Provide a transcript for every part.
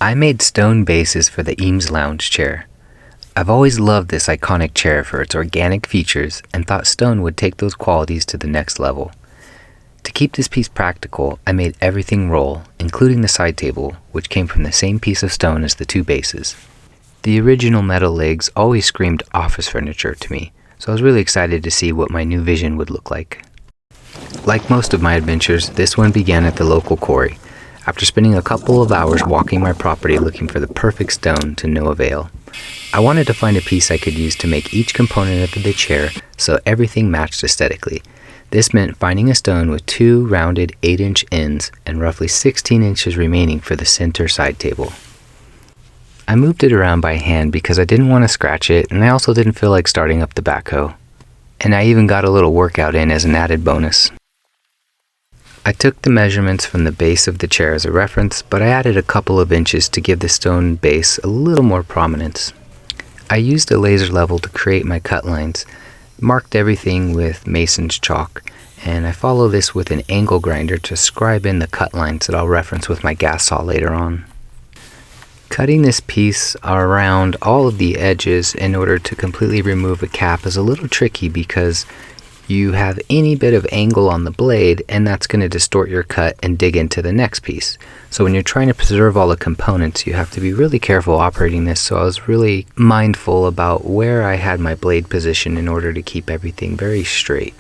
I made stone bases for the Eames lounge chair. I've always loved this iconic chair for its organic features and thought stone would take those qualities to the next level. To keep this piece practical, I made everything roll, including the side table, which came from the same piece of stone as the two bases. The original metal legs always screamed office furniture to me, so I was really excited to see what my new vision would look like. Like most of my adventures, this one began at the local quarry, after spending a couple of hours walking my property looking for the perfect stone to no avail. I wanted to find a piece I could use to make each component of the chair so everything matched aesthetically. This meant finding a stone with two rounded 8-inch ends and roughly 16 inches remaining for the center side table. I moved it around by hand because I didn't want to scratch it, and I also didn't feel like starting up the backhoe. And I even got a little workout in as an added bonus. I took the measurements from the base of the chair as a reference, but I added a couple of inches to give the stone base a little more prominence. I used a laser level to create my cut lines, marked everything with mason's chalk, and I follow this with an angle grinder to scribe in the cut lines that I'll reference with my gas saw later on. Cutting this piece around all of the edges in order to completely remove a cap is a little tricky because you have any bit of angle on the blade and that's going to distort your cut and dig into the next piece. So when you're trying to preserve all the components, you have to be really careful operating this, so I was really mindful about where I had my blade positioned in order to keep everything very straight.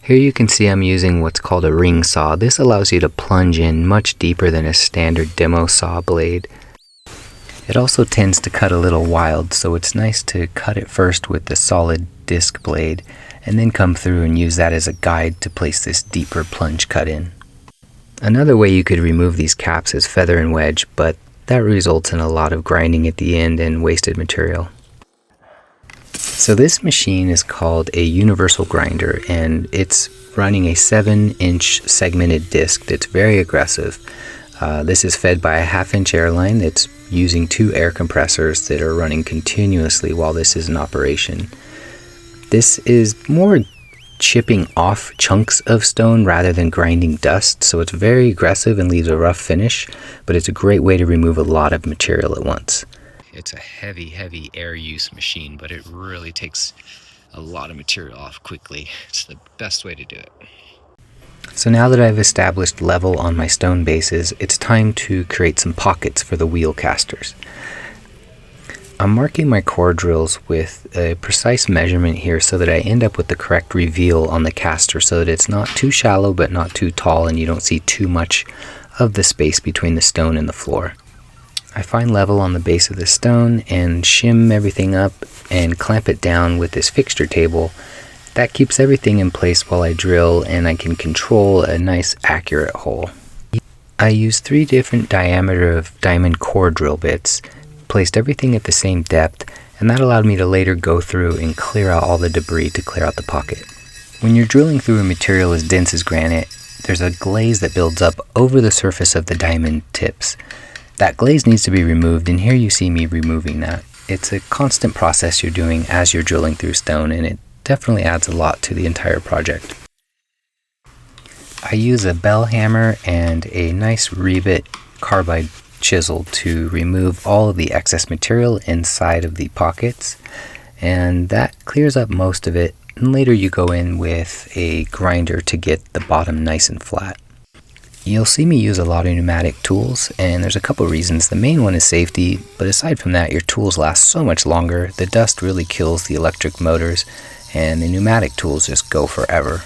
Here you can see I'm using what's called a ring saw. This allows you to plunge in much deeper than a standard demo saw blade. It also tends to cut a little wild, so it's nice to cut it first with the solid disc blade and then come through and use that as a guide to place this deeper plunge cut in. Another way you could remove these caps is feather and wedge, but that results in a lot of grinding at the end and wasted material. So this machine is called a universal grinder, and it's running a 7-inch segmented disc that's very aggressive. This is fed by a 1/2-inch air line that's using 2 air compressors that are running continuously while this is in operation. This is more chipping off chunks of stone rather than grinding dust, so it's very aggressive and leaves a rough finish, but it's a great way to remove a lot of material at once. It's a heavy air use machine, but it really takes a lot of material off quickly. It's the best way to do it. So now that I've established level on my stone bases, it's time to create some pockets for the wheel casters. I'm marking my core drills with a precise measurement here so that I end up with the correct reveal on the caster so that it's not too shallow but not too tall and you don't see too much of the space between the stone and the floor. I find level on the base of the stone and shim everything up and clamp it down with this fixture table. That keeps everything in place while I drill, and I can control a nice accurate hole. I used 3 different diameter of diamond core drill bits, placed everything at the same depth, and that allowed me to later go through and clear out all the debris to clear out the pocket. When you're drilling through a material as dense as granite, there's a glaze that builds up over the surface of the diamond tips. That glaze needs to be removed, and here you see me removing that. It's a constant process you're doing as you're drilling through stone, and it definitely adds a lot to the entire project. I use a bell hammer and a nice revet carbide chisel to remove all of the excess material inside of the pockets, and that clears up most of it, and later you go in with a grinder to get the bottom nice and flat. You'll see me use a lot of pneumatic tools, and there's a couple reasons. The main one is safety, but aside from that, your tools last so much longer. The dust really kills the electric motors, and the pneumatic tools just go forever.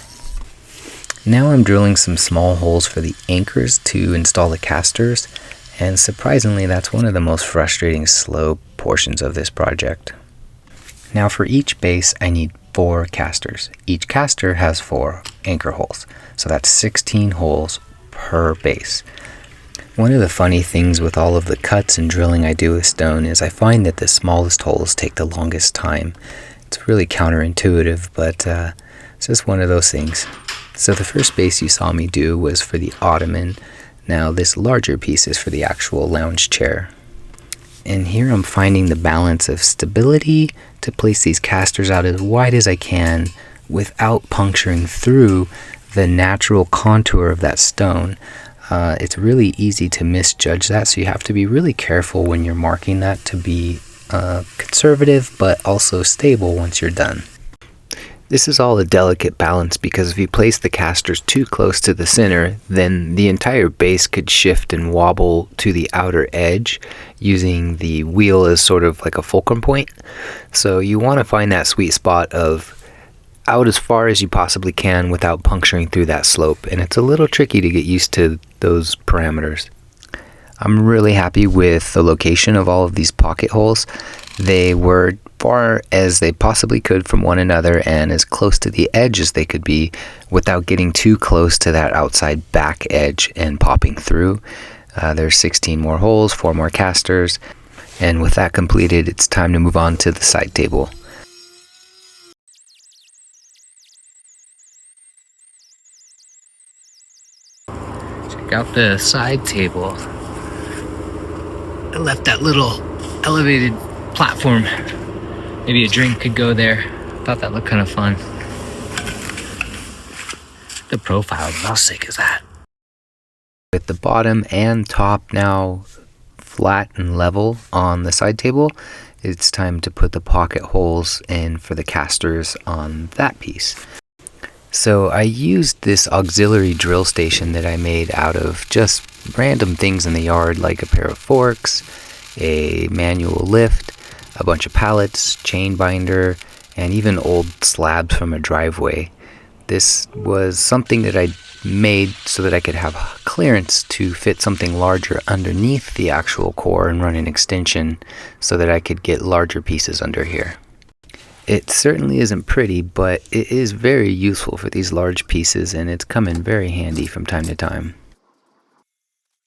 Now I'm drilling some small holes for the anchors to install the casters, and surprisingly that's one of the most frustrating slow portions of this project. Now for each base I need 4 casters. Each caster has 4 anchor holes, so that's 16 holes per base. One of the funny things with all of the cuts and drilling I do with stone is I find that the smallest holes take the longest time. It's really counterintuitive, but it's just one of those things. So the first base you saw me do was for the ottoman. Now this larger piece is for the actual lounge chair. And here I'm finding the balance of stability to place these casters out as wide as I can without puncturing through the natural contour of that stone. It's really easy to misjudge that, so you have to be really careful when you're marking that to be conservative but also stable once you're done. This is all a delicate balance, because if you place the casters too close to the center, then the entire base could shift and wobble to the outer edge, using the wheel as sort of like a fulcrum point. So you want to find that sweet spot of out as far as you possibly can without puncturing through that slope, and it's a little tricky to get used to those parameters. I'm really happy with the location of all of these pocket holes. They were far as they possibly could from one another and as close to the edge as they could be without getting too close to that outside back edge and popping through. There's 16 more holes, 4 more casters, and with that completed, it's time to move on to the side table. Check out the side table. I left that little elevated platform. Maybe a drink could go there. Thought that looked kind of fun. The profile, how sick is that? With the bottom and top now flat and level on the side table, it's time to put the pocket holes in for the casters on that piece. So I used this auxiliary drill station that I made out of just random things in the yard, like a pair of forks, a manual lift, a bunch of pallets, chain binder, and even old slabs from a driveway. This was something that I made so that I could have clearance to fit something larger underneath the actual core and run an extension so that I could get larger pieces under here. It certainly isn't pretty, but it is very useful for these large pieces, and it's come in very handy from time to time.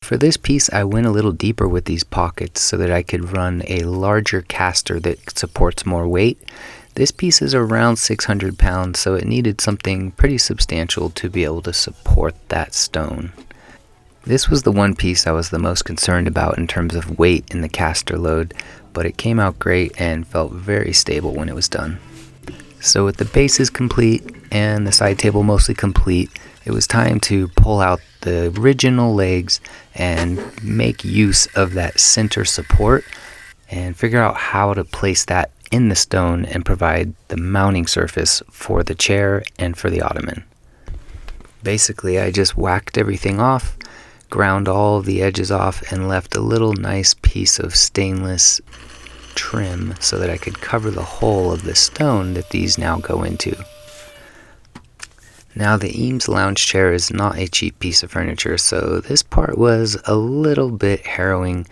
For this piece, I went a little deeper with these pockets so that I could run a larger caster that supports more weight. This piece is around 600 pounds, so it needed something pretty substantial to be able to support that stone. This was the one piece I was the most concerned about in terms of weight in the caster load, but it came out great and felt very stable when it was done. So with the bases complete and the side table mostly complete, it was time to pull out the original legs and make use of that center support and figure out how to place that in the stone and provide the mounting surface for the chair and for the ottoman. Basically, I just whacked everything off, ground all of the edges off, and left a little nice piece of stainless trim so that I could cover the hole of the stone that these now go into. Now, the Eames lounge chair is not a cheap piece of furniture, so this part was a little bit harrowing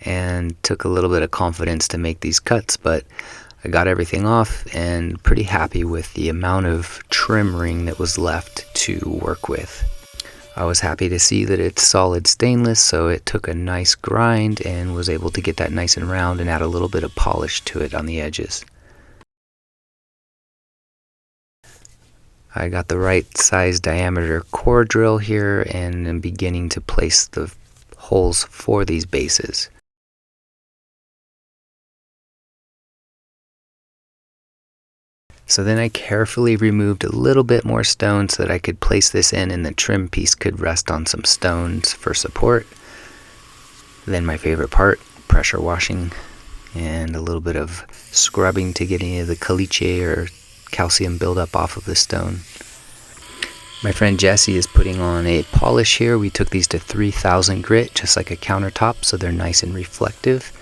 and took a little bit of confidence to make these cuts, but I got everything off and pretty happy with the amount of trim ring that was left to work with. I was happy to see that it's solid stainless, so it took a nice grind and was able to get that nice and round and add a little bit of polish to it on the edges. I got the right size diameter core drill here and am beginning to place the holes for these bases. So then I carefully removed a little bit more stone so that I could place this in and the trim piece could rest on some stones for support. Then my favorite part, pressure washing and a little bit of scrubbing to get any of the caliche or calcium buildup off of the stone. My friend Jesse is putting on a polish here. We took these to 3000 grit, just like a countertop, so they're nice and reflective.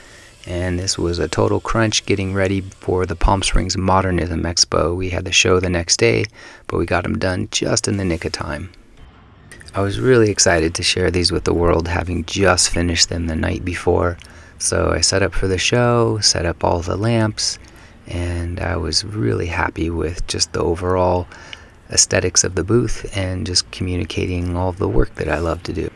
And this was a total crunch getting ready for the Palm Springs Modernism Expo. We had the show the next day, but we got them done just in the nick of time. I was really excited to share these with the world, having just finished them the night before. So I set up for the show, set up all the lamps, and I was really happy with just the overall aesthetics of the booth and just communicating all of the work that I love to do.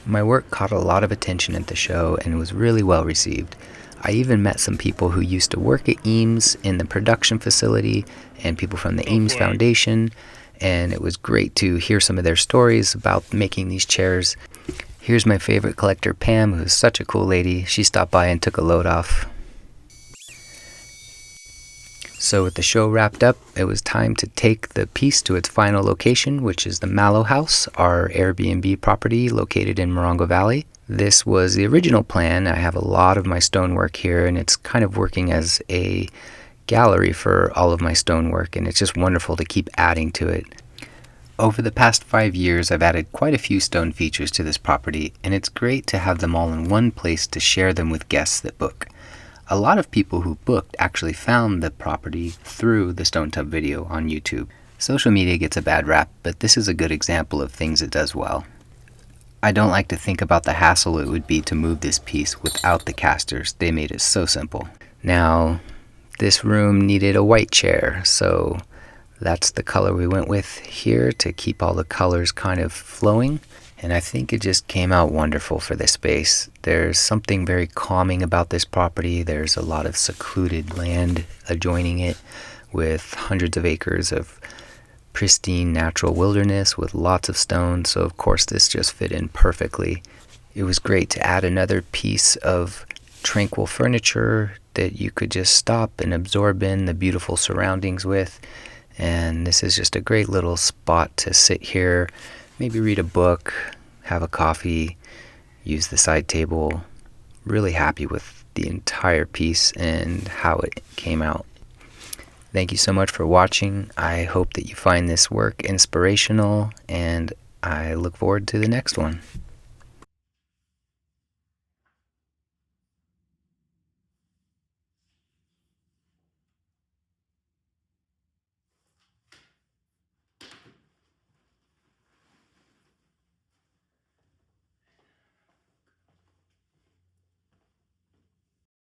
My work caught a lot of attention at the show and was really well received. I even met some people who used to work at Eames in the production facility and people from the Eames Foundation, and it was great to hear some of their stories about making these chairs. Here's my favorite collector, Pam, who's such a cool lady. She stopped by and took a load off. So with the show wrapped up, it was time to take the piece to its final location, which is the Malow house, our Airbnb property located in Morongo Valley. This was the original plan. I have a lot of my stonework here, and it's kind of working as a gallery for all of my stonework, and it's just wonderful to keep adding to it. Over the past 5 years, I've added quite a few stone features to this property, and it's great to have them all in one place to share them with guests that book. A lot of people who booked actually found the property through the Stone Tub video on YouTube. Social media gets a bad rap, but this is a good example of things it does well. I don't like to think about the hassle it would be to move this piece without the casters. They made it so simple. Now, this room needed a white chair, so that's the color we went with here to keep all the colors kind of flowing. And I think it just came out wonderful for this space. There's something very calming about this property. There's a lot of secluded land adjoining it with hundreds of acres of pristine natural wilderness with lots of stone. So of course this just fit in perfectly. It was great to add another piece of tranquil furniture that you could just stop and absorb in the beautiful surroundings with. And this is just a great little spot to sit here, maybe read a book, have a coffee, use the side table. Really happy with the entire piece and how it came out. Thank you so much for watching. I hope that you find this work inspirational, and I look forward to the next one.